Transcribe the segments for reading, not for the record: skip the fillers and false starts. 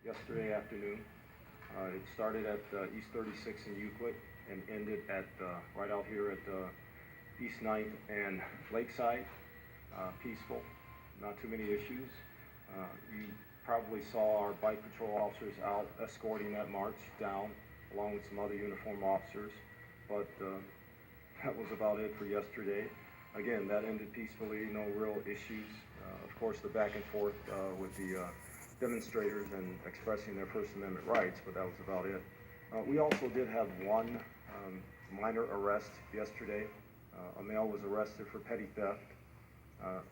yesterday afternoon. It started at East 36 in Euclid and ended at right out here at East 9th and Lakeside. Peaceful, not too many issues. You probably saw our bike patrol officers out escorting that march down along with some other uniformed officers, but that was about it for yesterday. Again, that ended peacefully, no real issues. Of course, the back and forth with the demonstrators and expressing their First Amendment rights, but that was about it. We also did have one minor arrest yesterday. A male was arrested for petty theft.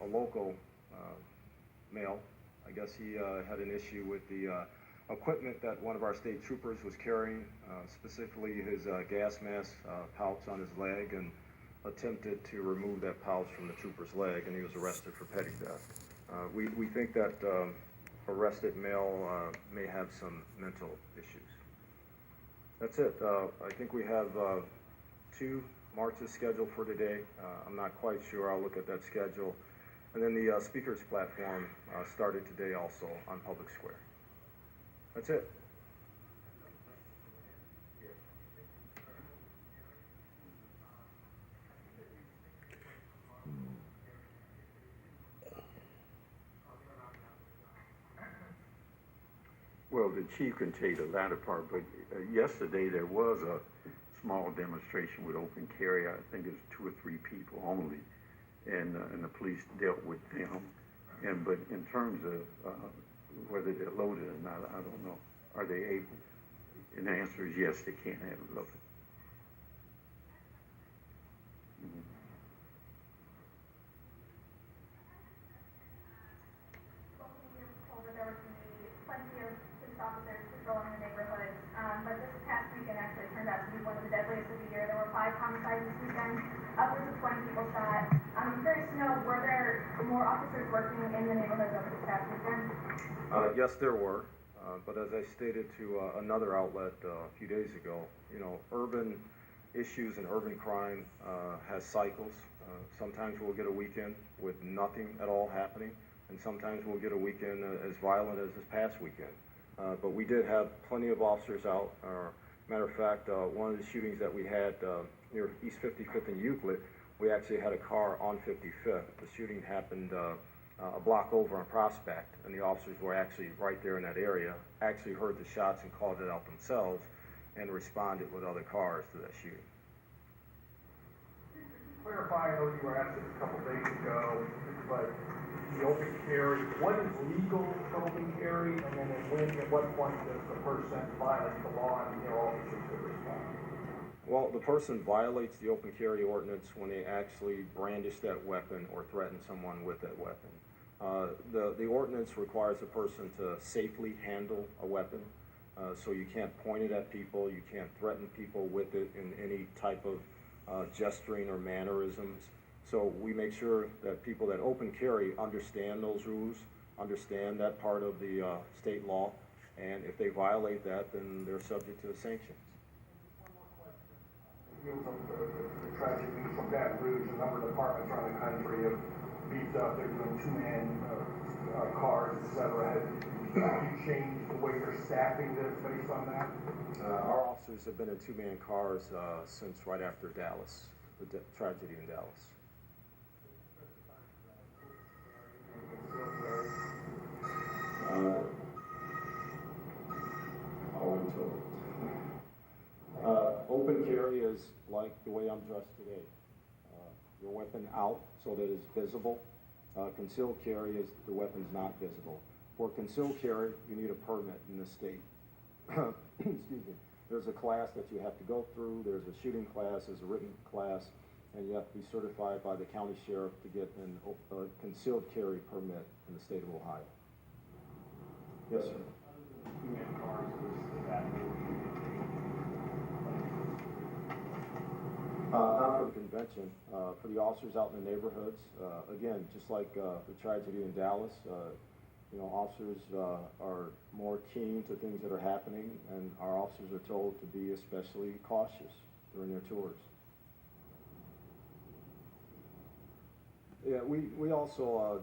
A local male, I guess he had an issue with the equipment that one of our state troopers was carrying, specifically his gas mask pouch on his leg, and attempted to remove that pouch from the trooper's leg, and he was arrested for petty theft. We think that arrested male may have some mental issues. That's it. I think we have 2 marches scheduled for today. I'm not quite sure. I'll look at that schedule. And then the speakers platform started today also on Public Square. That's it. Well, the chief can tell you the latter part, but yesterday there was a small demonstration with open carry. I think it was 2 or 3 people only, and the police dealt with them. But in terms of whether they're loaded or not, I don't know. Are they able? And the answer is yes, they can have it loaded. Officers patrolling the neighborhoods, but this past weekend actually turned out to be one of the deadliest of the year. There were 5 homicides this weekend, upwards of 20 people shot. I'm curious to know, were there more officers working in the neighborhoods over this past weekend? Yes, there were, but as I stated to another outlet a few days ago, urban issues and urban crime has cycles. Sometimes we'll get a weekend with nothing at all happening, and sometimes we'll get a weekend as violent as this past weekend. But we did have plenty of officers out. Matter of fact, one of the shootings that we had near East 55th in Euclid, we actually had a car on 55th. The shooting happened a block over on Prospect, and the officers were actually right there in that area, actually heard the shots and called it out themselves, and responded with other cars to that shooting. Clarify, I know you were asked this a couple days ago, but the open carry, what is legal for open carry, and then at what point does the person violate the law and their officers should respond? Well, the person violates the open carry ordinance when they actually brandish that weapon or threaten someone with that weapon. The ordinance requires a person to safely handle a weapon, so you can't point it at people, you can't threaten people with it in any type of gesturing or mannerisms. So we make sure that people that open carry understand those rules, understand that part of the state law, and if they violate that, then they're subject to sanctions. Deals of the tragedy from Baton Rouge, a number of departments around the country have beefed up, they're doing 2-man cars, etc. Have you changed the way you're staffing this based on that? Our officers have been in 2-man cars since right after Dallas, the tragedy in Dallas. Open carry is like the way I'm dressed today. Your weapon out so that it's visible. Concealed carry is the weapon's not visible. For concealed carry, you need a permit in the state. Excuse me. There's a class that you have to go through. There's a shooting class, there's a written class, and you have to be certified by the county sheriff to get a concealed carry permit in the state of Ohio. Yes, sir. Not for the convention. For the officers out in the neighborhoods, again, just like the tragedy in Dallas, officers are more keen to things that are happening, and our officers are told to be especially cautious during their tours. Yeah, we also,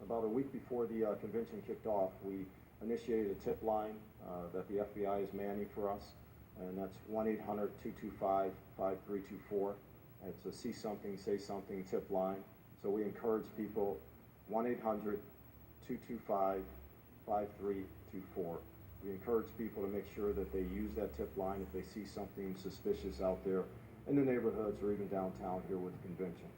about a week before the convention kicked off, we initiated a tip line that the FBI is manning for us, and that's 1-800-225-5324. It's a see something, say something tip line. So we encourage people, 1-800-225-5324. We encourage people to make sure that they use that tip line if they see something suspicious out there in the neighborhoods or even downtown here with the convention.